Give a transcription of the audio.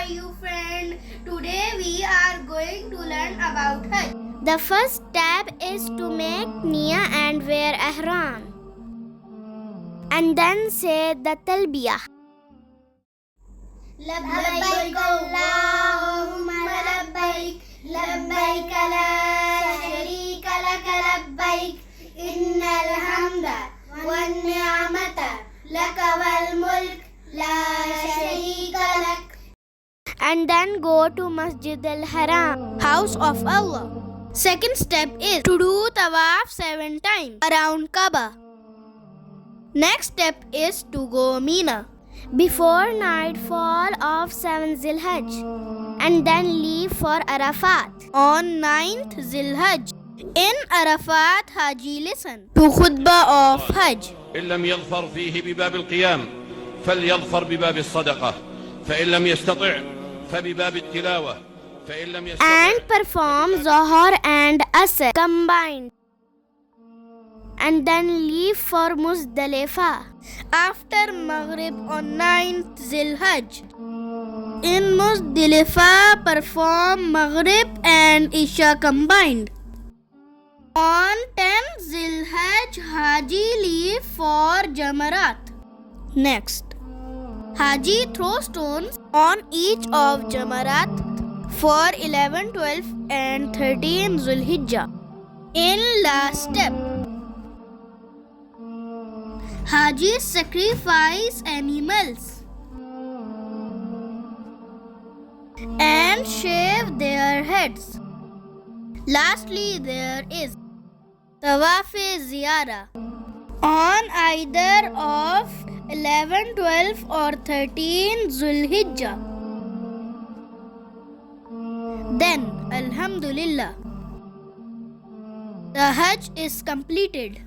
you friend? Today we are going to learn about Hajj. The first step is to make niyyah and wear ihram. And then say the talbiyah. لبيك اللهم لبيك لبيك لا شريك لك لبيك إن الحمد والنعمة لك والملك لا شريك لك. And then go to Masjid al-Haram, house of Allah. Second step is to do tawaf 7 times around Kaaba. Next step is to go Mina before nightfall of 7th Zilhajj, and then leave for Arafat on 9th Zilhajj. In Arafat, Haji listen to khutbah of Hajj. إن لم يظفر فيه بباب القيام فليظفر بباب الصدقة فإن لم يستطع فبباب التلاوة فإن لم يستطع And perform Zohar and Asr combined, and then leave for Muzdalifah after Maghrib on 9th Zilhajj. In Muzdalifah, perform Maghrib and Isha combined. On 10th Zilhajj, Haji leave for Jamarat. Next, Haji throw stones on each of Jamarat for 11, 12 and 13 Zulhijjah. In last step, Haji sacrifice animals and shave their heads. Lastly, there is Tawaf-e-Ziyara on either of 11, 12 or 13 Zulhijjah. Then, Alhamdulillah, the Hajj is completed.